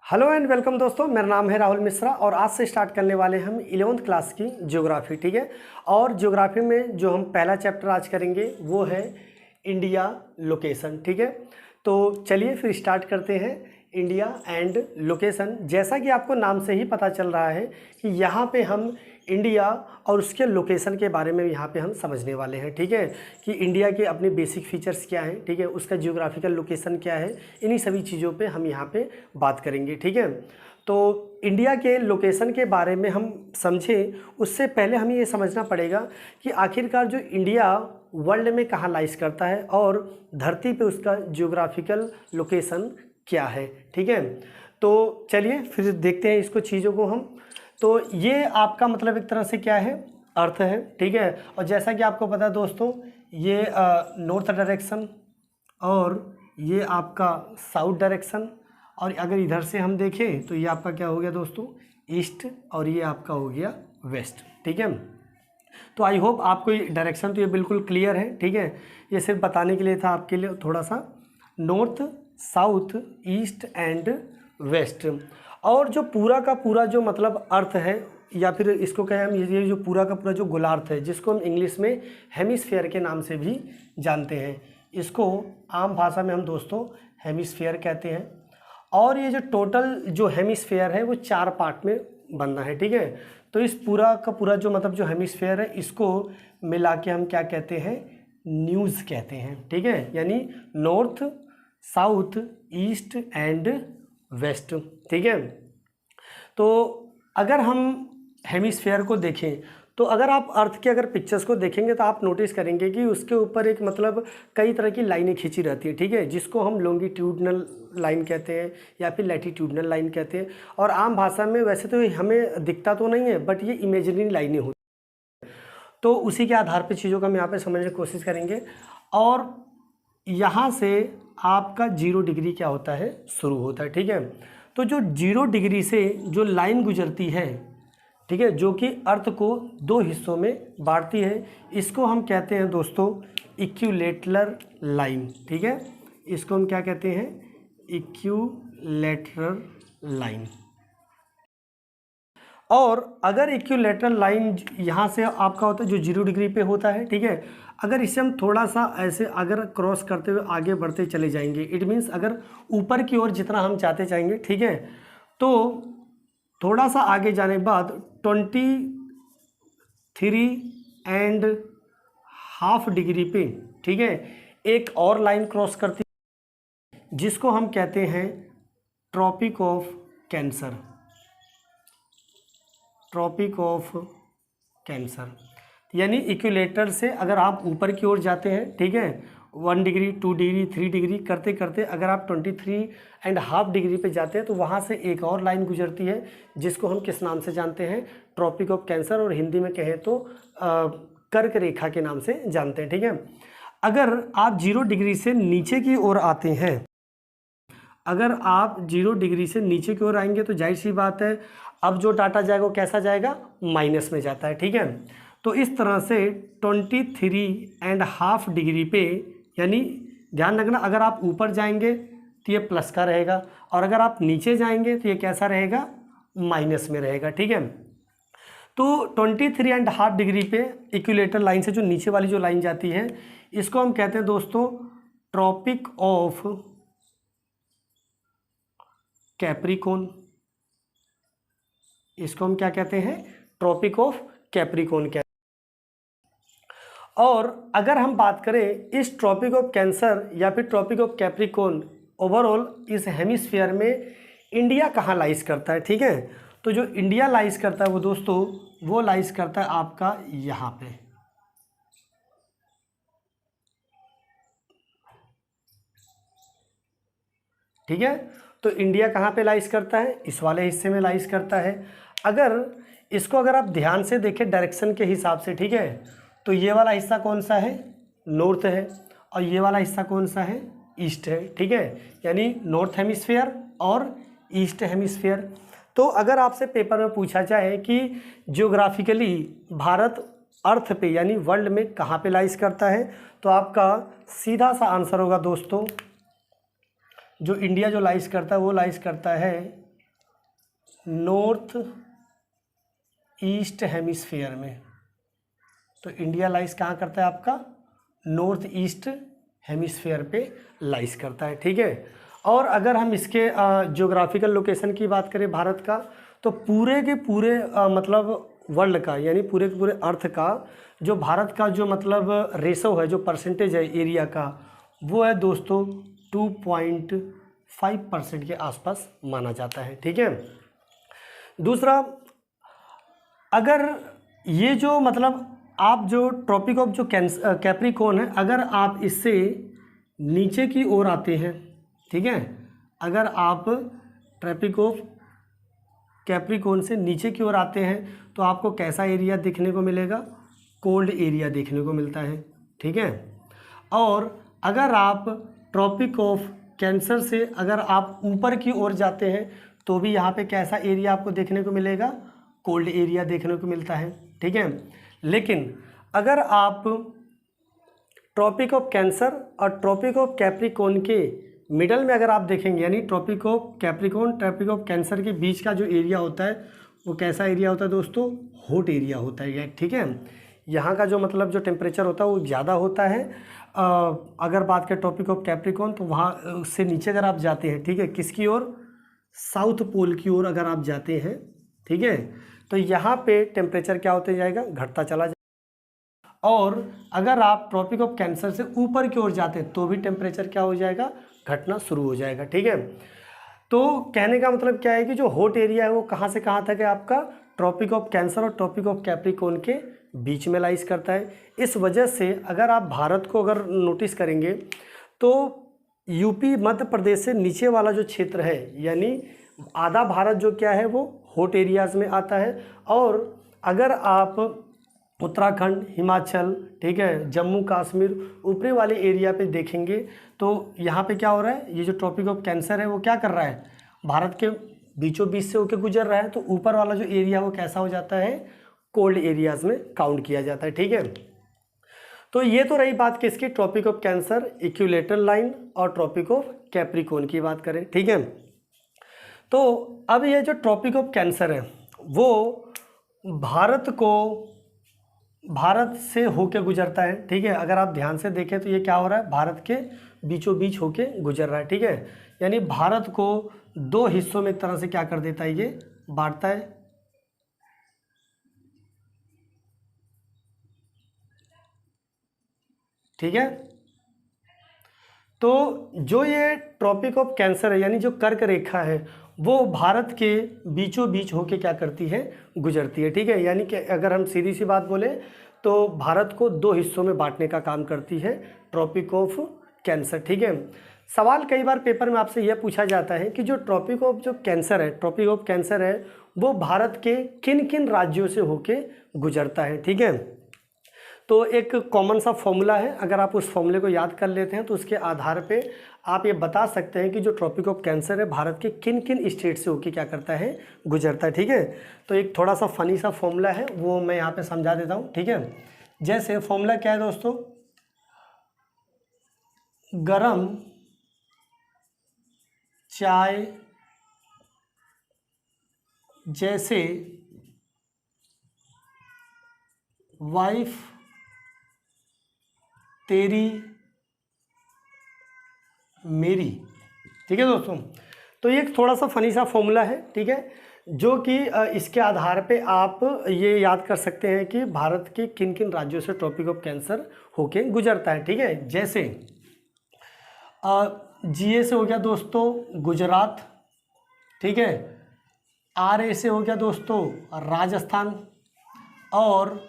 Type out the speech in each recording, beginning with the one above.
Hello and welcome दोस्तों, मेरा नाम है राहुल मिश्रा और आज से स्टार्ट करने वाले हम 11th क्लास की ज्योग्राफी। ठीक है। और ज्योग्राफी में जो हम पहला चैप्टर आज करेंगे वो है इंडिया लोकेशन। ठीक है, तो चलिए फिर स्टार्ट करते हैं इंडिया एंड लोकेशन। जैसा कि आपको नाम से ही पता चल रहा है कि यहाँ पे हम इंडिया और उसके लोकेशन के बारे में यहाँ पे हम समझने वाले हैं। ठीक है, कि इंडिया के अपने बेसिक फीचर्स क्या हैं, ठीक है, उसका जियोग्राफिकल लोकेशन क्या है, इन्हीं सभी चीज़ों पे हम यहाँ पे बात करेंगे। ठीक है, तो इंडिया के लोकेशन के बारे में हम समझें उससे पहले हमें ये समझना पड़ेगा कि आखिरकार जो इंडिया वर्ल्ड में कहाँ लाइस करता है और धरती पे उसका जियोग्राफिकल लोकेशन क्या है। ठीक है, तो चलिए फिर देखते हैं इसको चीज़ों को हम। तो ये आपका मतलब एक तरह से क्या है, अर्थ है। ठीक है, और जैसा कि आपको पता है दोस्तों, ये नॉर्थ डायरेक्शन और ये आपका साउथ डायरेक्शन, और अगर इधर से हम देखें तो ये आपका क्या हो गया दोस्तों, ईस्ट, और ये आपका हो गया वेस्ट। ठीक है, तो आई होप आपको ये डायरेक्शन तो ये बिल्कुल क्लियर है। ठीक है, ये सिर्फ बताने के लिए था आपके लिए थोड़ा सा, north south east and west. और जो पूरा का पूरा जो मतलब अर्थ है, या फिर इसको कहें हम, ये जो पूरा का पूरा जो गोलार्थ है, जिसको हम इंग्लिश में हेमिस्फीयर के नाम से भी जानते हैं, इसको आम भाषा में हम दोस्तों हेमिस्फीयर कहते हैं। और ये जो टोटल जो हेमिस्फीयर है वो 4 पार्ट में बनना है। ठीक है, तो इस पूरा का पूरा जो मतलब जो हेमिस्फीयर है, इसको मिला के हम क्या कहते हैं, न्यूज़ कहते हैं। ठीक है, यानी north south east and west. ठीक है, तो अगर हम हेमिस्फीयर को देखें तो अगर आप अर्थ के अगर पिक्चर्स को देखेंगे तो आप नोटिस करेंगे कि उसके ऊपर एक मतलब कई तरह की लाइनें खींची रहती है। ठीक है, जिसको हम लॉन्गिट्यूडनल लाइन कहते हैं या फिर लैटिट्यूडनल लाइन कहते हैं। और आम भाषा में वैसे तो हमें दिखता तो नहीं है, बट ये इमेजिनरी लाइनें होती हैं, तो उसी के आधार पर चीज़ों को हम यहाँ पर समझने की कोशिश करेंगे। और यहाँ से आपका 0 डिग्री क्या होता है, शुरू होता है। ठीक है, तो जो 0 डिग्री से जो लाइन गुजरती है, ठीक है, जो कि अर्थ को 2 हिस्सों में बांटती है, इसको हम कहते हैं दोस्तों इक्विलेटरल लाइन। ठीक है, इसको हम क्या कहते हैं, इक्विलेटरल लाइन। और अगर इक्विलेटरल लाइन यहाँ से आपका होता है जो 0 डिग्री पे होता है, ठीक है, अगर इसे हम थोड़ा सा ऐसे अगर क्रॉस करते हुए आगे बढ़ते चले जाएंगे, इट मीन्स अगर ऊपर की ओर जितना हम चाहते जाएंगे, ठीक है, तो थोड़ा सा आगे जाने के बाद 23.5 डिग्री पे, ठीक है, एक और लाइन क्रॉस करती है जिसको हम कहते हैं Tropic of Cancer. Tropic of Cancer यानी इक्विलेटर से अगर आप ऊपर की ओर जाते हैं, ठीक है, 1 डिग्री 2 डिग्री 3 डिग्री करते करते अगर आप 23.5 डिग्री पे जाते हैं तो वहाँ से एक और लाइन गुजरती है जिसको हम किस नाम से जानते हैं, ट्रॉपिक ऑफ कैंसर, और हिंदी में कहें तो कर्क रेखा के नाम से जानते हैं। ठीक है, अगर आप 0 डिग्री से नीचे की ओर आते हैं, अगर आप 0 डिग्री से नीचे की ओर आएंगे तो जाहिर सी बात है अब जो डाटा जाएगा वो कैसा जाएगा, माइनस में जाता है। ठीक है, तो इस तरह से 23.5 डिग्री पे, यानी ध्यान रखना अगर आप ऊपर जाएंगे तो ये प्लस का रहेगा, और अगर आप नीचे जाएंगे तो ये कैसा रहेगा, माइनस में रहेगा। ठीक है, तो 23.5 डिग्री पे इक्विलेटर लाइन से जो नीचे वाली जो लाइन जाती है, इसको हम कहते हैं दोस्तों ट्रॉपिक ऑफ कैप्रिकॉर्न। इसको हम क्या कहते हैं, ट्रॉपिक ऑफ कैप्रिकॉर्न कहते हैं। और अगर हम बात करें इस ट्रॉपिक ऑफ कैंसर या फिर ट्रॉपिक ऑफ कैप्रिकॉर्न, ओवरऑल इस हेमिस्फीयर में इंडिया कहाँ लाइस करता है, ठीक है, तो जो इंडिया लाइस करता है वो दोस्तों वो लाइस करता है आपका यहाँ पे। ठीक है, तो इंडिया कहाँ पे लाइस करता है, इस वाले हिस्से में लाइस करता है। अगर इसको अगर आप ध्यान से देखें डायरेक्शन के हिसाब से, ठीक है, तो ये वाला हिस्सा कौन सा है, नॉर्थ है, और ये वाला हिस्सा कौन सा है, ईस्ट है। ठीक है, यानी नॉर्थ हेमिस्फीयर और ईस्ट हेमिस्फीयर। तो अगर आपसे पेपर में पूछा जाए कि जियोग्राफिकली भारत अर्थ पे यानी वर्ल्ड में कहाँ पे लाइस करता है, तो आपका सीधा सा आंसर होगा दोस्तों, जो इंडिया जो लाइस करता है वो लाइस करता है नॉर्थ ईस्ट हेमिस्फीयर में। तो इंडिया लाइस कहाँ करता है आपका, नॉर्थ ईस्ट हेमिस्फीयर पे लाइस करता है, ठीक है। और अगर हम इसके ज्योग्राफिकल लोकेशन की बात करें भारत का, तो पूरे के पूरे मतलब वर्ल्ड का, यानी पूरे के पूरे अर्थ का जो भारत का जो मतलब रेशो है, जो परसेंटेज है एरिया का, वो है दोस्तों 2.5% के आसपास माना जाता है, ठीक है। दूसरा, अगर ये जो मतलब आप जो ट्रॉपिक ऑफ जो कैप्रिकॉर्न है, अगर आप इससे नीचे की ओर आते हैं, ठीक है, अगर आप ट्रॉपिक ऑफ कैप्रिकॉर्न से नीचे की ओर आते हैं तो आपको कैसा एरिया देखने को मिलेगा, कोल्ड एरिया देखने को मिलता है, ठीक है। और अगर आप ट्रॉपिक ऑफ कैंसर से अगर आप ऊपर की ओर जाते हैं तो भी यहाँ पे कैसा एरिया आपको देखने को मिलेगा, कोल्ड एरिया देखने को मिलता है, ठीक है। लेकिन अगर आप ट्रॉपिक ऑफ कैंसर और ट्रॉपिक ऑफ कैप्रिकॉर्न के मिडल में अगर आप देखेंगे, यानी Tropic of Capricorn Tropic of Cancer के बीच का जो एरिया होता है वो कैसा एरिया होता है दोस्तों, हॉट एरिया होता है, ठीक है। यहाँ का जो मतलब जो टेम्परेचर होता है वो ज़्यादा होता है। अगर बात करें ट्रॉपिक ऑफ कैप्रिकॉर्न तो वहाँ से नीचे अगर आप जाते हैं, ठीक है, किसकी ओर, साउथ पोल की ओर अगर आप जाते हैं, ठीक है, तो यहाँ पे टेम्परेचर क्या होते जाएगा, घटता चला जाएगा। और अगर आप ट्रॉपिक ऑफ कैंसर से ऊपर की ओर जाते हैं तो भी टेम्परेचर क्या हो जाएगा, घटना शुरू हो जाएगा, ठीक है। तो कहने का मतलब क्या है कि जो हॉट एरिया है वो कहाँ से कहाँ तक है आपका, ट्रॉपिक ऑफ कैंसर और ट्रॉपिक ऑफ कैप्रिकॉर्न के बीच में लाइस करता है। इस वजह से अगर आप भारत को अगर नोटिस करेंगे तो यूपी मध्य प्रदेश से नीचे वाला जो क्षेत्र है, यानी आधा भारत जो क्या है वो हॉट एरियाज़ में आता है। और अगर आप उत्तराखंड, हिमाचल, ठीक है, जम्मू कश्मीर ऊपरी वाले एरिया पे देखेंगे तो यहाँ पे क्या हो रहा है, ये जो ट्रॉपिक ऑफ कैंसर है वो क्या कर रहा है, भारत के बीचों बीच से होकर गुजर रहा है। तो ऊपर वाला जो एरिया वो कैसा हो जाता है, कोल्ड एरियाज़ में काउंट किया जाता है, ठीक है। तो ये तो रही बात किसकी, Tropic of Cancer, equatorial line और ट्रॉपिक ऑफ कैप्रिकॉर्न की बात करें, ठीक है। तो अब ये जो ट्रॉपिक ऑफ कैंसर है वो भारत से होके गुजरता है, ठीक है। अगर आप ध्यान से देखें तो ये क्या हो रहा है, भारत के बीचों बीच होके गुजर रहा है, ठीक है। यानी भारत को दो हिस्सों में एक तरह से क्या कर देता है, ये बांटता है, ठीक है। तो जो ये ट्रॉपिक ऑफ कैंसर है, यानी जो कर्क रेखा है, वो भारत के बीचों बीच होके क्या करती है, गुजरती है, ठीक है। यानी कि अगर हम सीधी सी बात बोले तो भारत को दो हिस्सों में बांटने का काम करती है ट्रॉपिक ऑफ कैंसर, ठीक है। सवाल कई बार पेपर में आपसे यह पूछा जाता है कि जो ट्रॉपिक ऑफ कैंसर है वो भारत के किन किन राज्यों से होके गुजरता है, ठीक है। तो एक कॉमन सा फॉर्मूला है, अगर आप उस फॉर्मूले को याद कर लेते हैं तो उसके आधार पे आप ये बता सकते हैं कि जो ट्रॉपिक ऑफ कैंसर है भारत के किन किन स्टेट से होके क्या करता है, गुजरता है, ठीक है। तो एक थोड़ा सा फनी सा फॉर्मूला है वो मैं यहाँ पे समझा देता हूँ, ठीक है। जैसे फॉर्मूला क्या है दोस्तों, गरम चाय जैसे वाइफ तेरी मेरी, ठीक है दोस्तों। तो ये एक थोड़ा सा फनी सा फॉर्मूला है, ठीक है, जो कि इसके आधार पे आप ये याद कर सकते हैं कि भारत के किन किन राज्यों से ट्रॉपिक ऑफ कैंसर होके गुजरता है, ठीक है। जैसे GA से हो गया दोस्तों गुजरात, ठीक है, RA से हो गया दोस्तों राजस्थान, और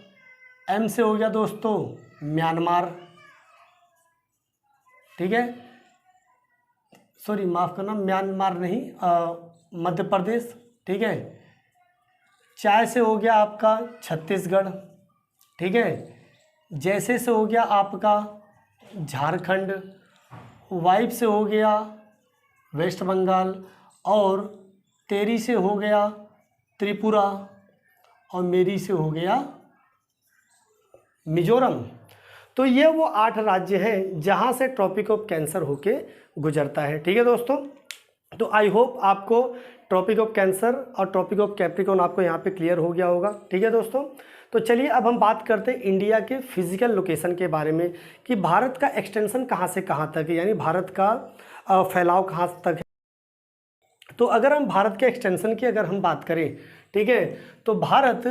M से हो गया दोस्तों म्यांमार, ठीक है, सॉरी माफ़ करना, म्यांमार नहीं, मध्य प्रदेश, ठीक है। चाय से हो गया आपका छत्तीसगढ़, ठीक है। जैसे से हो गया आपका झारखंड, वाइफ से हो गया वेस्ट बंगाल, और तेरी से हो गया त्रिपुरा, और मेरी से हो गया मिजोरम। तो ये वो 8 राज्य हैं जहाँ से ट्रॉपिक ऑफ कैंसर होके गुजरता है, ठीक है दोस्तों। तो आई होप आपको ट्रॉपिक ऑफ कैंसर और ट्रॉपिक ऑफ कैप्रिकॉर्न आपको यहाँ पे क्लियर हो गया होगा। ठीक है दोस्तों, तो चलिए अब हम बात करते हैं इंडिया के फिजिकल लोकेशन के बारे में कि भारत का एक्सटेंशन कहाँ से कहाँ तक है, यानी भारत का फैलाव कहाँ तक है। तो अगर हम भारत के एक्सटेंशन की अगर हम बात करें, ठीक है, तो भारत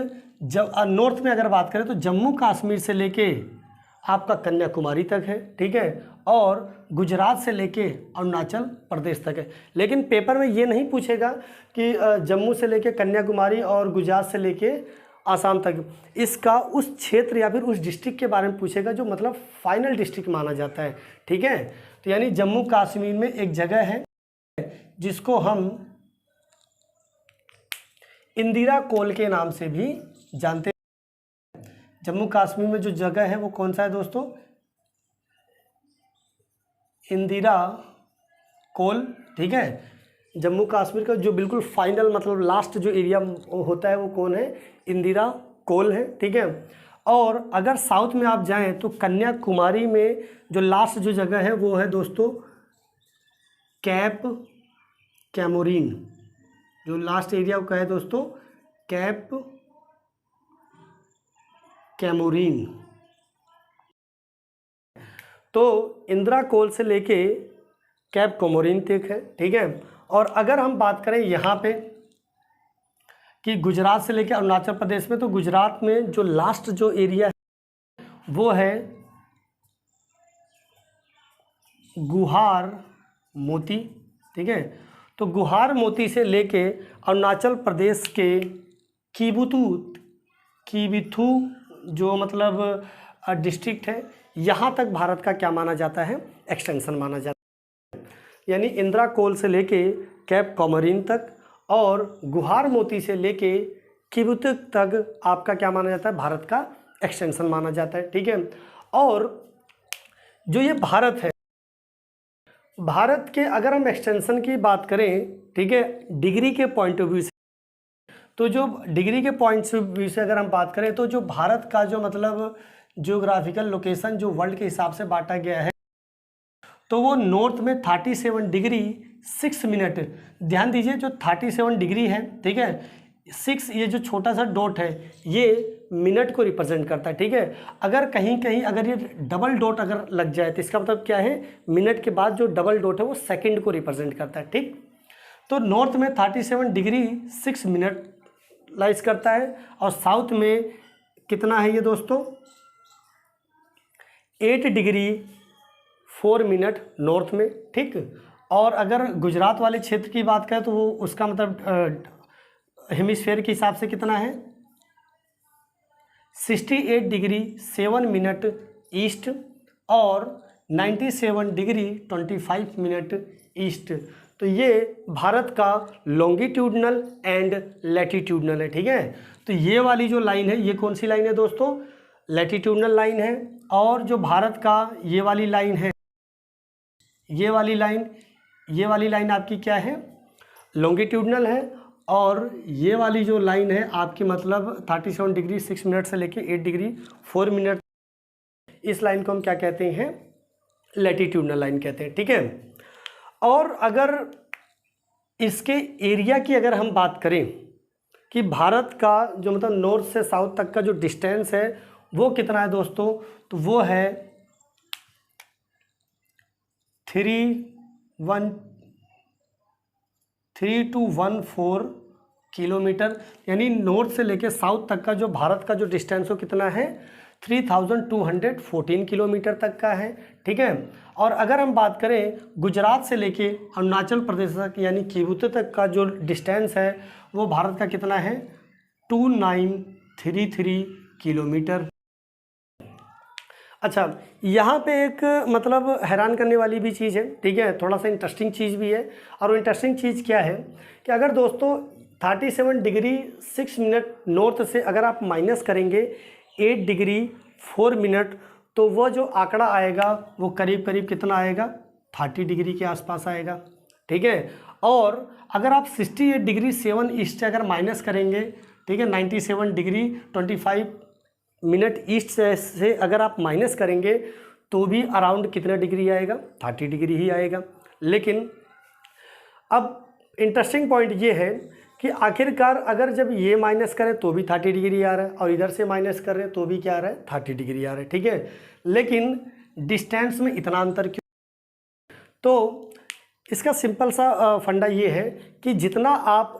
जब नॉर्थ में अगर बात करें तो जम्मू कश्मीर से लेके आपका कन्याकुमारी तक है, ठीक है, और गुजरात से लेके अरुणाचल प्रदेश तक है। लेकिन पेपर में ये नहीं पूछेगा कि जम्मू से लेके कन्याकुमारी और गुजरात से लेके आसाम तक, इसका उस क्षेत्र या फिर उस डिस्ट्रिक्ट के बारे में पूछेगा जो मतलब फाइनल डिस्ट्रिक्ट माना जाता है। ठीक है, तो यानी जम्मू कश्मीर में एक जगह है जिसको हम इंदिरा कोल के नाम से भी जानते हैं। जम्मू कश्मीर में जो जगह है वो कौन सा है दोस्तों, इंदिरा कोल। ठीक है, जम्मू कश्मीर का जो बिल्कुल फाइनल मतलब लास्ट जो एरिया होता है वो कौन है, इंदिरा कोल है। ठीक है, और अगर साउथ में आप जाएं तो कन्याकुमारी में जो लास्ट जो जगह है वो है दोस्तों कैप कैमोरीन। जो लास्ट एरिया का है दोस्तों कैप कैमोरीन। तो इंदिरा कोल से लेके कैप कोमोरिन तक है। ठीक है, और अगर हम बात करें यहाँ पे कि गुजरात से लेके अरुणाचल प्रदेश में, तो गुजरात में जो लास्ट जो एरिया है वो है गुहार मोती। ठीक है, तो गुहार मोती से लेके अरुणाचल प्रदेश के कीबिथू जो मतलब डिस्ट्रिक्ट है, यहाँ तक भारत का क्या माना जाता है, एक्सटेंशन माना जाता है। यानी इंदिरा कोल से लेके कैप कोमोरिन तक और गुहार मोती से लेके कीबिथू तक आपका क्या माना जाता है, भारत का एक्सटेंशन माना जाता है। ठीक है, और जो ये भारत है, भारत के अगर हम एक्सटेंशन की बात करें, ठीक है, डिग्री के पॉइंट ऑफ व्यू से, तो जो डिग्री के पॉइंट ऑफ व्यू से अगर हम बात करें तो जो भारत का जो मतलब जियोग्राफिकल लोकेशन जो वर्ल्ड के हिसाब से बांटा गया है, तो वो नॉर्थ में 37 डिग्री 6 मिनट, ध्यान दीजिए जो 37 डिग्री है, ठीक है, 6 ये जो छोटा सा डॉट है ये मिनट को रिप्रेजेंट करता है। ठीक है, अगर कहीं कहीं अगर ये डबल डॉट अगर लग जाए तो इसका मतलब क्या है, मिनट के बाद जो डबल डॉट है वो सेकंड को रिप्रेजेंट करता है। ठीक, तो नॉर्थ में 37 डिग्री 6 मिनट लाइज करता है और साउथ में कितना है ये दोस्तों, 8 डिग्री 4 मिनट नॉर्थ में। ठीक, और अगर गुजरात वाले क्षेत्र की बात करें तो वो उसका मतलब हेमिस्फेयर के हिसाब से कितना है, 68 डिग्री 7 मिनट ईस्ट और 97 डिग्री 25 मिनट ईस्ट। तो ये भारत का लॉन्गिट्यूडनल एंड लैटिट्यूडनल है। ठीक है, तो ये वाली जो लाइन है ये कौन सी लाइन है दोस्तों, लैटिट्यूडनल लाइन है, और जो भारत का ये वाली लाइन है, ये वाली लाइन आपकी क्या है, लॉन्गिट्यूडनल है, और ये वाली जो लाइन है आपकी मतलब 37 डिग्री 6 मिनट से लेके 8 डिग्री 4 मिनट, इस लाइन को हम क्या कहते हैं, लैटिट्यूडनल लाइन कहते हैं। ठीक है, और अगर इसके एरिया की अगर हम बात करें कि भारत का जो मतलब नॉर्थ से साउथ तक का जो डिस्टेंस है वो कितना है दोस्तों, तो वो है 3214 किलोमीटर। यानी नॉर्थ से लेके साउथ तक का जो भारत का जो डिस्टेंस हो कितना है, 3214 किलोमीटर तक का है। ठीक है, और अगर हम बात करें गुजरात से लेके अरुणाचल प्रदेश तक यानी कीबिथू तक का जो डिस्टेंस है वो भारत का कितना है, 2933 किलोमीटर। अच्छा, यहाँ पे एक मतलब हैरान करने वाली भी चीज़ है। ठीक है, थोड़ा सा इंटरेस्टिंग चीज़ भी है, और वो इंटरेस्टिंग चीज़ क्या है कि अगर दोस्तों 37 डिग्री 6 मिनट नॉर्थ से अगर आप माइनस करेंगे 8 डिग्री 4 मिनट, तो वो जो आंकड़ा आएगा वो करीब करीब कितना आएगा, 30 डिग्री के आसपास आएगा। ठीक है, और अगर आप 68 डिग्री 7 ईस्ट से अगर माइनस करेंगे, ठीक है, 97 डिग्री 25 मिनट ईस्ट से अगर आप माइनस करेंगे तो भी अराउंड कितना डिग्री आएगा, 30 डिग्री ही आएगा। लेकिन अब इंटरेस्टिंग पॉइंट ये है कि आखिरकार अगर जब ये माइनस करें तो भी 30 डिग्री आ रहा है और इधर से माइनस कर रहे हैं तो भी क्या आ रहा है, 30 डिग्री आ रहा है, ठीक है। लेकिन डिस्टेंस में इतना अंतर क्यों? तो इसका सिंपल सा फंडा ये है कि जितना आप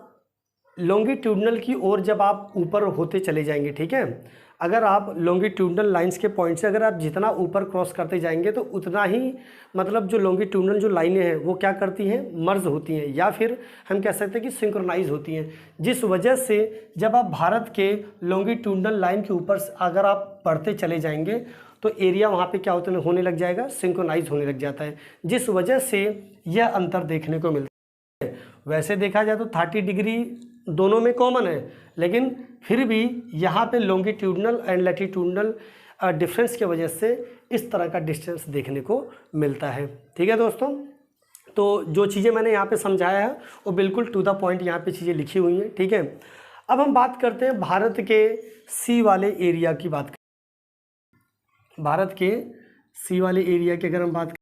लॉन्गिट्यूडनल की ओर जब आप ऊपर होते चले जाएंगे, ठीक है, अगर आप लॉन्गिट्यूडनल लाइंस के पॉइंट से अगर आप जितना ऊपर क्रॉस करते जाएंगे तो उतना ही मतलब जो लॉन्गिट्यूडनल जो लाइनें हैं वो क्या करती हैं, मर्ज होती हैं, या फिर हम कह सकते हैं कि सिंक्रोनाइज होती हैं, जिस वजह से जब आप भारत के लॉन्गिट्यूडनल लाइन के ऊपर अगर आप बढ़ते चले जाएंगे तो एरिया वहाँ पे क्या होने लग जाएगा, सिंक्रोनाइज होने लग जाता है, जिस वजह से यह अंतर देखने को मिलता है। वैसे देखा जाए तो 30 डिग्री दोनों में कॉमन है, लेकिन फिर भी यहाँ पे लॉन्गिट्यूडनल एंड लैटिट्यूडनल डिफरेंस की वजह से इस तरह का डिस्टेंस देखने को मिलता है, ठीक है दोस्तों। तो जो चीज़ें मैंने यहाँ पे समझाया है वो बिल्कुल टू द पॉइंट यहाँ पे चीज़ें लिखी हुई हैं, ठीक है। अब हम बात करते हैं भारत के सी वाले एरिया की बात करें। भारत के सी वाले एरिया की अगर हम बात करें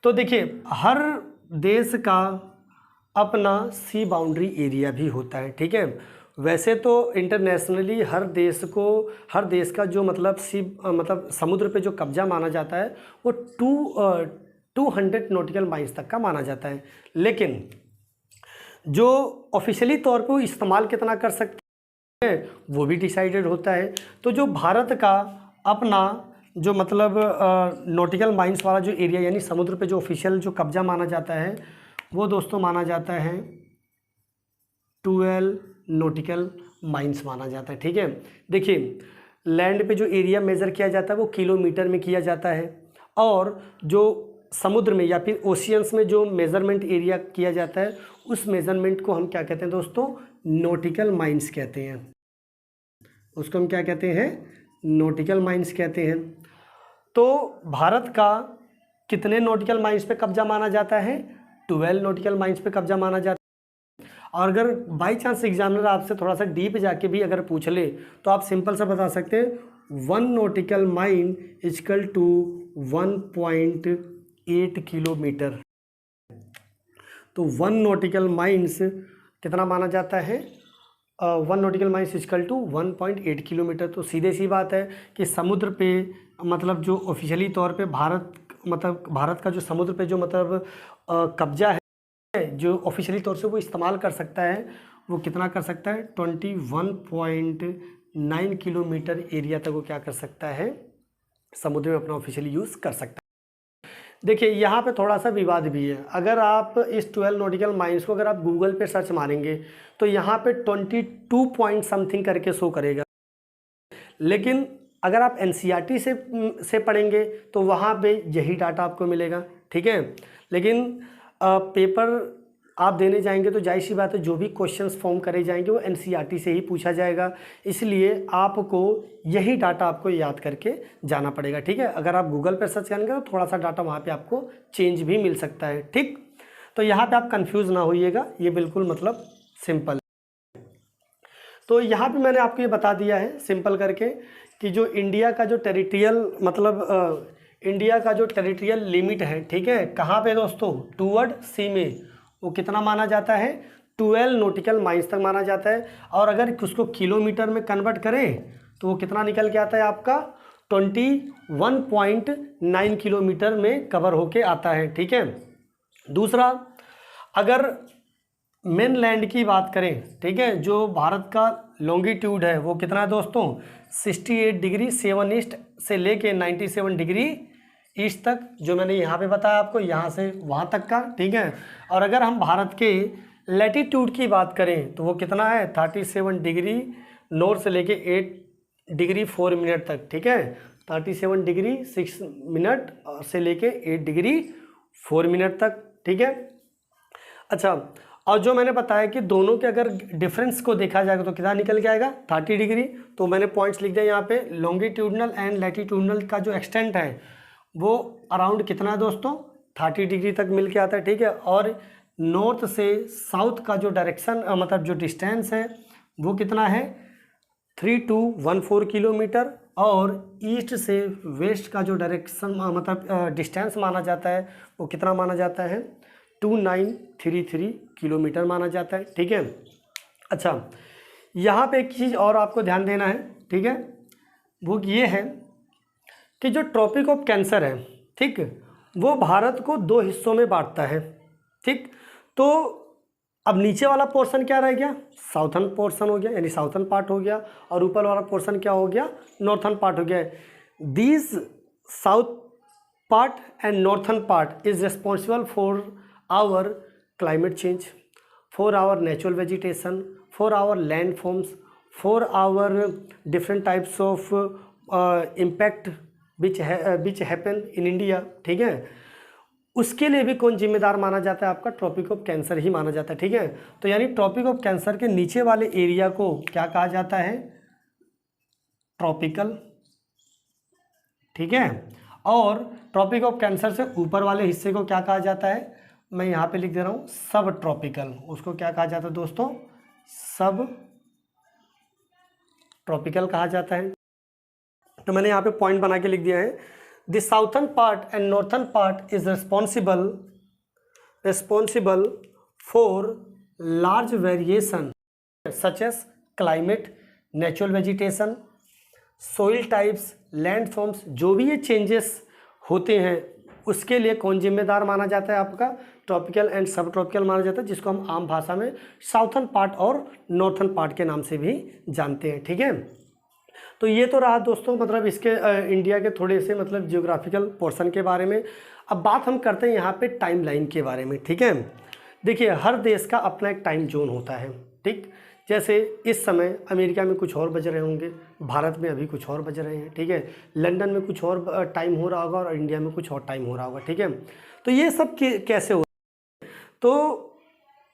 तो देखिए हर देश का अपना सी बाउंड्री एरिया भी होता है, ठीक है। वैसे तो इंटरनेशनली हर देश का जो मतलब मतलब समुद्र पे जो कब्जा माना जाता है वो 200 नॉटिकल माइल्स तक का माना जाता है, लेकिन जो ऑफिशियली तौर पे वो इस्तेमाल कितना कर सकते हैं वो भी डिसाइडेड होता है। तो जो भारत का अपना जो मतलब नॉटिकल माइल्स वाला जो एरिया यानी समुद्र पे जो ऑफिशियल जो कब्जा माना जाता है वो दोस्तों माना जाता है 12 नॉटिकल माइल्स माना जाता है, ठीक है। देखिए लैंड पे जो एरिया मेज़र किया जाता है वो किलोमीटर में किया जाता है, और जो समुद्र में या फिर ओशियंस में जो मेज़रमेंट एरिया किया जाता है उस मेज़रमेंट को हम क्या कहते हैं दोस्तों, नॉटिकल माइल्स कहते हैं। उसको हम क्या कहते हैं, नॉटिकल माइल्स कहते हैं। तो भारत का कितने नॉटिकल माइल्स पे कब्जा माना जाता है, 12 नॉटिकल माइल्स पे कब्जा माना जाता है। और अगर बाई चांस एग्जामिनर आपसे थोड़ा सा डीप जाके भी अगर पूछ ले तो आप सिंपल सा बता सकते हैं 1 nautical mile equal to 1.8 kilometre. तो 1 नॉटिकल माइल्स कितना माना जाता है, 1 nautical miles equal to 1.8 kilometre. तो सीधे सी बात है कि समुद्र पे मतलब जो ऑफिशियली तौर पे भारत का जो समुद्र पे जो मतलब कब्जा है जो ऑफिशियली तौर से वो इस्तेमाल कर सकता है वो कितना कर सकता है, 21.9 किलोमीटर एरिया तक वो क्या कर सकता है, समुद्र में अपना ऑफिशियली यूज़ कर सकता है। देखिए यहाँ पे थोड़ा सा विवाद भी है। अगर आप इस 12 नॉटिकल माइल्स को अगर आप गूगल पे सर्च मारेंगे तो यहाँ पे 22 पॉइंट समथिंग करके शो करेगा, लेकिन अगर आप एनसीईआरटी से पढ़ेंगे तो वहाँ पे यही डाटा आपको मिलेगा, ठीक है। लेकिन पेपर आप देने जाएंगे तो जाहिर सी बात है जो भी क्वेश्चंस फॉर्म करे जाएंगे वो एनसीईआरटी से ही पूछा जाएगा, इसलिए आपको यही डाटा आपको याद करके जाना पड़ेगा, ठीक है। अगर आप गूगल पर सर्च करेंगे तो थोड़ा सा डाटा वहाँ पे आपको चेंज भी मिल सकता है, ठीक। तो यहाँ पे आप कंफ्यूज ना होइएगा, ये बिल्कुल मतलब सिंपल। तो यहाँ पे मैंने आपको ये बता दिया है सिंपल करके कि जो इंडिया का जो टेरिटोरियल मतलब इंडिया का जो टेरिटोरियल लिमिट है, ठीक है, कहाँ पे दोस्तों, टूवर्ड सी में, वो कितना माना जाता है, 12 नॉटिकल माइल्स तक माना जाता है। और अगर उसको किलोमीटर में कन्वर्ट करें तो वो कितना निकल के आता है आपका, 21.9 किलोमीटर में कवर होके आता है, ठीक है। दूसरा, अगर मेन लैंड की बात करें, ठीक है, जो भारत का लॉन्गिट्यूड है वो कितना है दोस्तों, 68 डिग्री 7 ईस्ट से लेके 97 डिग्री ईस्ट तक, जो मैंने यहाँ पे बताया आपको, यहाँ से वहाँ तक का, ठीक है। और अगर हम भारत के लैटिट्यूड की बात करें तो वो कितना है, 37 डिग्री नॉर्थ से लेके 8 डिग्री 4 मिनट तक, ठीक है, 37 डिग्री 6 मिनट से लेके 8 डिग्री 4 मिनट तक, ठीक है। अच्छा, और जो मैंने बताया कि दोनों के अगर डिफरेंस को देखा जाएगा तो कितना निकल के आएगा, 30 डिग्री। तो मैंने पॉइंट्स लिख दिया यहाँ पे, लॉन्गिट्यूडनल एंड लैटिट्यूडनल का जो एक्सटेंट है वो अराउंड कितना है दोस्तों, 30 डिग्री तक मिल के आता है, ठीक है। और नॉर्थ से साउथ का जो डायरेक्शन मतलब जो डिस्टेंस है वो कितना है, 3214 किलोमीटर। और ईस्ट से वेस्ट का जो डायरेक्शन मतलब डिस्टेंस माना जाता है वो कितना माना जाता है, 2933 किलोमीटर माना जाता है, ठीक है। अच्छा, यहाँ पे एक चीज़ और आपको ध्यान देना है, ठीक है, वो ये है कि जो ट्रॉपिक ऑफ कैंसर है, ठीक, वो भारत को 2 हिस्सों में बांटता है, ठीक। तो अब नीचे वाला पोर्शन क्या रह गया, साउथर्न पोर्शन हो गया, यानी साउथर्न पार्ट हो गया, और ऊपर वाला पोर्शन क्या हो गया, नॉर्थर्न पार्ट हो गया। These south part and northern part is responsible for our climate change, for our natural vegetation, for our land forms, for our different types of impact which happen in India, ठीक है। उसके लिए भी कौन जिम्मेदार माना जाता है, आपका ट्रॉपिक ऑफ कैंसर ही माना जाता है, ठीक है। तो यानी ट्रॉपिक ऑफ कैंसर के नीचे वाले एरिया को क्या कहा जाता है, ट्रॉपिकल, ठीक है। और ट्रॉपिक ऑफ कैंसर से ऊपर वाले हिस्से को क्या कहा जाता है, मैं यहाँ पे लिख दे रहा हूँ सब ट्रॉपिकल, उसको क्या कहा जाता है दोस्तों, सब ट्रॉपिकल कहा जाता है। तो मैंने यहाँ पे पॉइंट बना के लिख दिया है, the southern part and northern part is responsible for large variation such as climate, natural vegetation, soil types, land forms, जो भी ये चेंजेस होते हैं उसके लिए कौन जिम्मेदार माना जाता है, आपका ट्रॉपिकल एंड सब ट्रॉपिकल माना जाता है, जिसको हम आम भाषा में साउथर्न पार्ट और नॉर्थर्न पार्ट के नाम से भी जानते हैं, ठीक है। तो ये तो रहा दोस्तों मतलब इसके इंडिया के थोड़े से मतलब जियोग्राफिकल पोर्शन के बारे में। अब बात हम करते हैं यहाँ पे टाइम लाइन के बारे में, ठीक है। देखिए हर देश का अपना एक टाइम जोन होता है, ठीक। जैसे इस समय अमेरिका में कुछ और बज रहे होंगे, भारत में अभी कुछ और बज रहे हैं, ठीक है। लंदन में कुछ और टाइम हो रहा होगा और इंडिया में कुछ और टाइम हो रहा होगा, ठीक है। तो ये सब कैसे हो, तो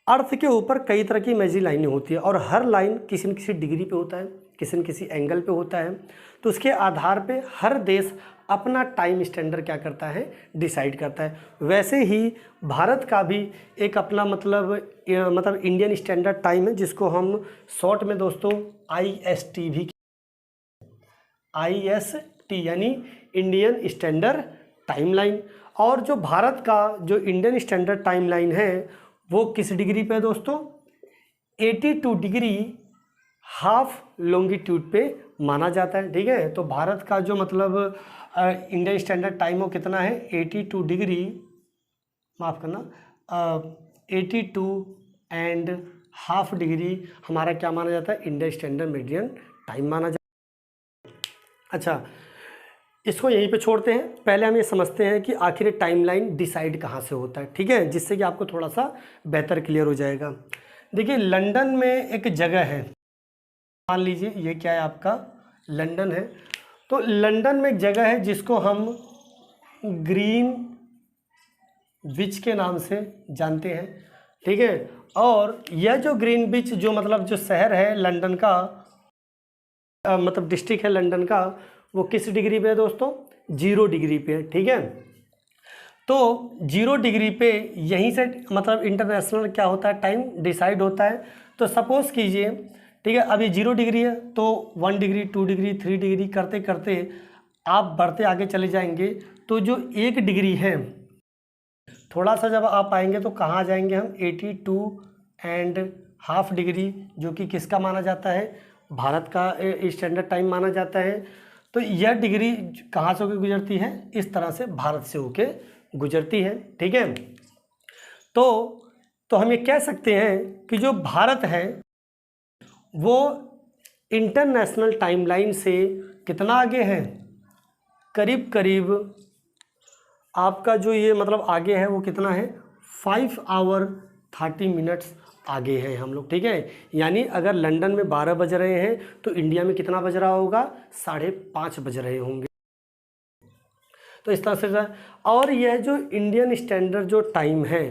अर्थ के ऊपर कई तरह की इमेजिनरी लाइनें होती है और हर लाइन किसी न किसी डिग्री पे होता है, किसी न किसी एंगल पे होता है। तो उसके आधार पे हर देश अपना टाइम स्टैंडर्ड क्या करता है, डिसाइड करता है। वैसे ही भारत का भी एक अपना मतलब इंडियन स्टैंडर्ड टाइम है, जिसको हम शॉर्ट में दोस्तों IST भी, IST यानी इंडियन स्टैंडर्ड टाइमलाइन। और जो भारत का जो इंडियन स्टैंडर्ड टाइमलाइन है वो किस डिग्री पे है दोस्तों, 82 डिग्री हाफ लॉन्गिट्यूड पे माना जाता है, ठीक है। तो भारत का जो मतलब इंडियन स्टैंडर्ड टाइम वो कितना है, 82 डिग्री, माफ़ करना 82 एंड हाफ डिग्री हमारा क्या माना जाता है, इंडियन स्टैंडर्ड मीडियन टाइम माना जाता है। अच्छा, इसको यहीं पे छोड़ते हैं, पहले हम ये समझते हैं कि आखिर टाइमलाइन डिसाइड कहाँ से होता है, ठीक है, जिससे कि आपको थोड़ा सा बेहतर क्लियर हो जाएगा। देखिए लंदन में एक जगह है, मान लीजिए ये क्या है, आपका लंदन है। तो लंदन में एक जगह है जिसको हम ग्रीन विच के नाम से जानते हैं, ठीक है। और यह जो ग्रीन विच जो मतलब जो शहर है लंदन का, मतलब डिस्ट्रिक्ट है लंदन का, वो किस डिग्री पे है दोस्तों, 0 डिग्री पे है, ठीक है। तो 0 डिग्री पे यहीं से मतलब इंटरनेशनल क्या होता है, टाइम डिसाइड होता है। तो सपोज़ कीजिए, ठीक है, अभी 0 डिग्री है तो 1 डिग्री 2 डिग्री 3 डिग्री करते करते आप बढ़ते आगे चले जाएंगे। तो जो 1 डिग्री है, थोड़ा सा जब आप आएंगे तो कहाँ जाएंगे हम, 82 एंड हाफ डिग्री, जो कि किसका माना जाता है, भारत का स्टैंडर्ड टाइम माना जाता है। तो यह डिग्री कहाँ से होकर गुजरती है, इस तरह से भारत से होके गुजरती है, ठीक है। तो हम ये कह सकते हैं कि जो भारत है वो इंटरनेशनल टाइमलाइन से कितना आगे है, करीब करीब आपका जो ये मतलब आगे है वो कितना है, 5 आवर 30 मिनट्स आगे हैं हम लोग, ठीक है। यानी अगर लंदन में 12 बज रहे हैं तो इंडिया में कितना बज रहा होगा, 5:30 बज रहे होंगे। तो इस तरह से, और यह जो इंडियन स्टैंडर्ड जो टाइम है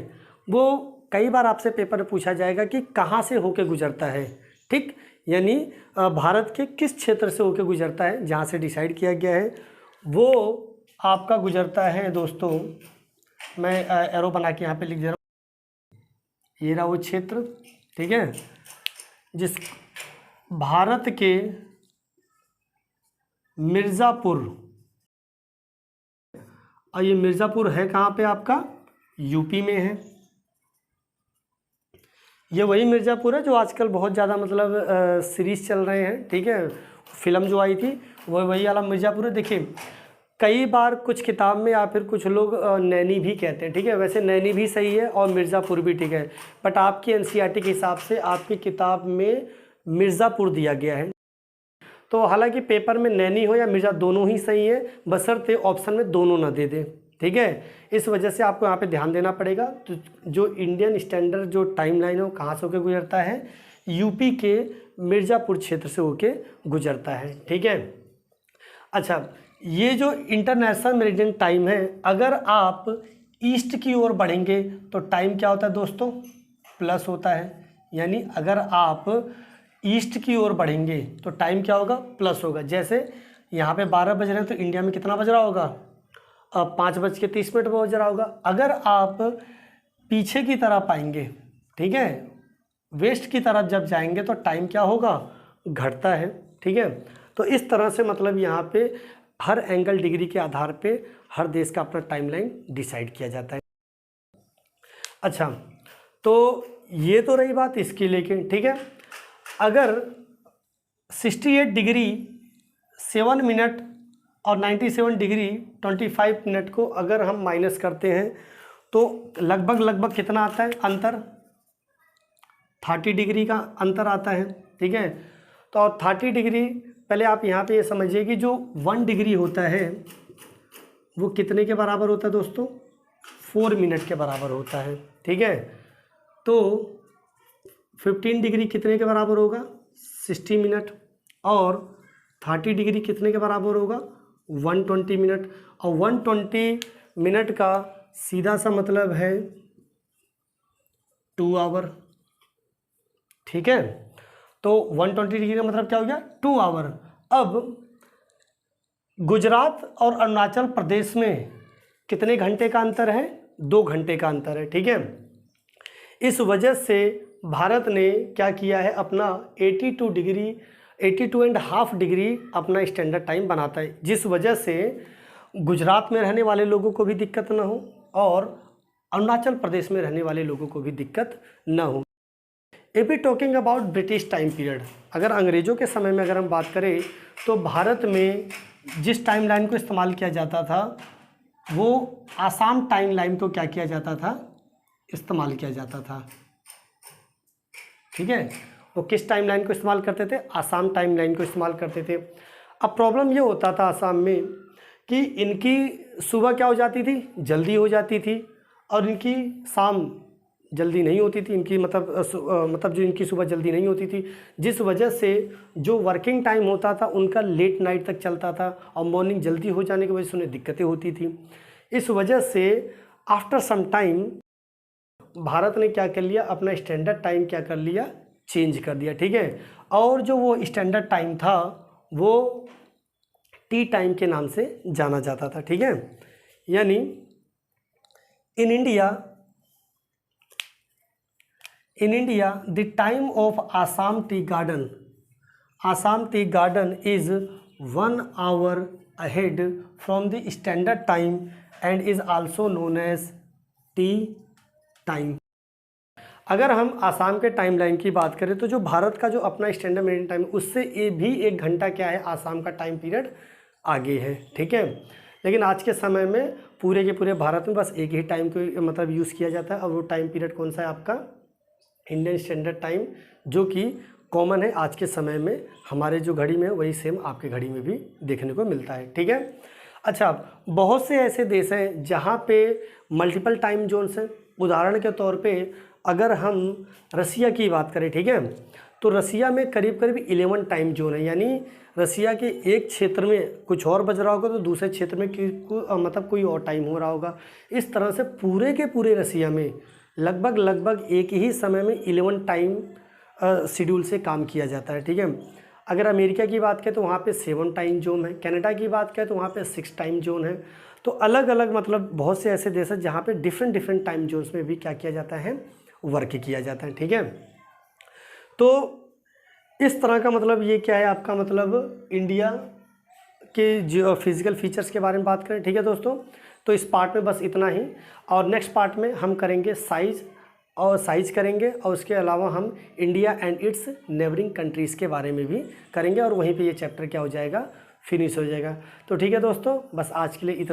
वो कई बार आपसे पेपर में पूछा जाएगा कि कहाँ से होके गुजरता है, ठीक, यानी भारत के किस क्षेत्र से होके गुजरता है, जहाँ से डिसाइड किया गया है वो आपका गुजरता है दोस्तों। मैं एरो बना के यहाँ पे लिख दे रहा हूँ, ये रहा वो क्षेत्र, ठीक है, जिस भारत के मिर्ज़ापुर, और ये मिर्ज़ापुर है कहाँ पे, आपका यूपी में है, ये वही मिर्ज़ापुर है जो आजकल बहुत ज़्यादा मतलब सीरीज़ चल रहे हैं, ठीक है, फिल्म जो आई थी वो वही वाला मिर्ज़ापुर है। देखिए कई बार कुछ किताब में या फिर कुछ लोग नैनी भी कहते हैं, ठीक है, वैसे नैनी भी सही है और मिर्ज़ापुर भी ठीक है, बट आपकी एनसीईआरटी के हिसाब से आपकी किताब में मिर्ज़ापुर दिया गया है। तो हालांकि पेपर में नैनी हो या मिर्ज़ा दोनों ही सही है, बशर्ते ऑप्शन में दोनों ना दे दें, ठीक है। इस वजह से आपको यहाँ पे ध्यान देना पड़ेगा। तो जो इंडियन स्टैंडर्ड जो टाइमलाइन है वो कहाँ से होकर गुजरता है, यूपी के मिर्ज़ापुर क्षेत्र से होके गुजरता है, ठीक है। अच्छा, ये जो इंटरनेशनल मेरिडियन टाइम है, अगर आप ईस्ट की ओर बढ़ेंगे तो टाइम क्या होता है दोस्तों, प्लस होता है। यानी अगर आप ईस्ट की ओर बढ़ेंगे तो टाइम क्या होगा, प्लस होगा। जैसे यहाँ पे 12 बज रहे हैं तो इंडिया में कितना बज रहा होगा, 5:30 बज रहा होगा। अगर आप पीछे की तरफ आएंगे, ठीक है, वेस्ट की तरफ जब जाएंगे तो टाइम क्या होगा, घटता है, ठीक है। तो इस तरह से मतलब यहाँ पे हर एंगल डिग्री के आधार पे हर देश का अपना टाइमलाइन डिसाइड किया जाता है। अच्छा, तो ये तो रही बात इसकी, लेकिन ठीक है, अगर 68 डिग्री 7 मिनट और 97 डिग्री 25 मिनट को अगर हम माइनस करते हैं तो लगभग कितना आता है अंतर, 30 डिग्री का अंतर आता है, ठीक है। तो और 30 डिग्री, पहले आप यहाँ पे ये समझिए कि जो 1 डिग्री होता है वो कितने के बराबर होता है दोस्तों, 4 मिनट के बराबर होता है, ठीक है। तो 15 डिग्री कितने के बराबर होगा, 60 मिनट, और 30 डिग्री कितने के बराबर होगा, 120 मिनट। और 120 मिनट का सीधा सा मतलब है 2 आवर, ठीक है। तो 120 डिग्री का मतलब क्या हो गया, 2 आवर। अब गुजरात और अरुणाचल प्रदेश में कितने घंटे का अंतर है, 2 घंटे का अंतर है, ठीक है। इस वजह से भारत ने क्या किया है, अपना 82.5 डिग्री अपना स्टैंडर्ड टाइम बनाता है, जिस वजह से गुजरात में रहने वाले लोगों को भी दिक्कत ना हो और अरुणाचल प्रदेश में रहने वाले लोगों को भी दिक्कत ना हो। If we talking about British time period, अगर अंग्रेज़ों के समय में अगर हम बात करें तो भारत में जिस टाइम लाइन को इस्तेमाल किया जाता था वो आसाम टाइम लाइन को क्या किया जाता था, इस्तेमाल किया जाता था, ठीक है। वो किस टाइम लाइन को इस्तेमाल करते थे, आसाम टाइम लाइन को इस्तेमाल करते थे। अब प्रॉब्लम ये होता था आसाम में कि इनकी सुबह क्या हो जाती थी, जल्दी हो जाती थी, और इनकी शाम जल्दी नहीं होती थी, इनकी मतलब जो इनकी सुबह जल्दी नहीं होती थी, जिस वजह से जो वर्किंग टाइम होता था उनका लेट नाइट तक चलता था और मॉर्निंग जल्दी हो जाने की वजह से उन्हें दिक्कतें होती थी। इस वजह से आफ्टर सम टाइम भारत ने क्या कर लिया, अपना स्टैंडर्ड टाइम क्या कर लिया, चेंज कर दिया, ठीक है। और जो वो स्टैंडर्ड टाइम था वो टी टाइम के नाम से जाना जाता था, ठीक है। यानी in India the time of Assam tea garden is 1 hour ahead from the standard time and is also known as tea time. अगर हम आसाम के टाइम लाइन की बात करें तो जो भारत का जो अपना स्टैंडर्ड मेरिडियन टाइम उससे ये भी 1 घंटा क्या है, आसाम का टाइम पीरियड आगे है, ठीक है। लेकिन आज के समय में पूरे के पूरे भारत में बस एक ही टाइम को मतलब यूज़ किया जाता है, और वो टाइम पीरियड कौन सा है आपका, इंडियन स्टैंडर्ड टाइम, जो कि कॉमन है आज के समय में, हमारे जो घड़ी में वही सेम आपके घड़ी में भी देखने को मिलता है, ठीक है। अच्छा, बहुत से ऐसे देश हैं जहाँ पे मल्टीपल टाइम जोन्स हैं। उदाहरण के तौर पे अगर हम रसिया की बात करें, ठीक है, तो रसिया में करीब 11 टाइम जोन है। यानी रसिया के एक क्षेत्र में कुछ और बज रहा होगा तो दूसरे क्षेत्र में मतलब कोई और टाइम हो रहा होगा। इस तरह से पूरे के पूरे रसिया में लगभग एक ही समय में 11 टाइम शेड्यूल से काम किया जाता है, ठीक है। अगर अमेरिका की बात करें तो वहाँ पे 7 टाइम जोन है, कनाडा की बात करें तो वहाँ पे 6 टाइम जोन है। तो अलग अलग मतलब बहुत से ऐसे देश हैं जहाँ पे डिफरेंट टाइम जोन्स में भी क्या किया जाता है, वर्क किया जाता है, ठीक है। तो इस तरह का मतलब ये क्या है आपका मतलब इंडिया के जो फिज़िकल फीचर्स के बारे में बात करें, ठीक है दोस्तों। तो इस पार्ट में बस इतना ही, और नेक्स्ट पार्ट में हम करेंगे साइज़ और साइज करेंगे, और उसके अलावा हम India and it's neighbouring countries के बारे में भी करेंगे, और वहीं पे ये चैप्टर क्या हो जाएगा, फिनिश हो जाएगा। तो ठीक है दोस्तों, बस आज के लिए इतना।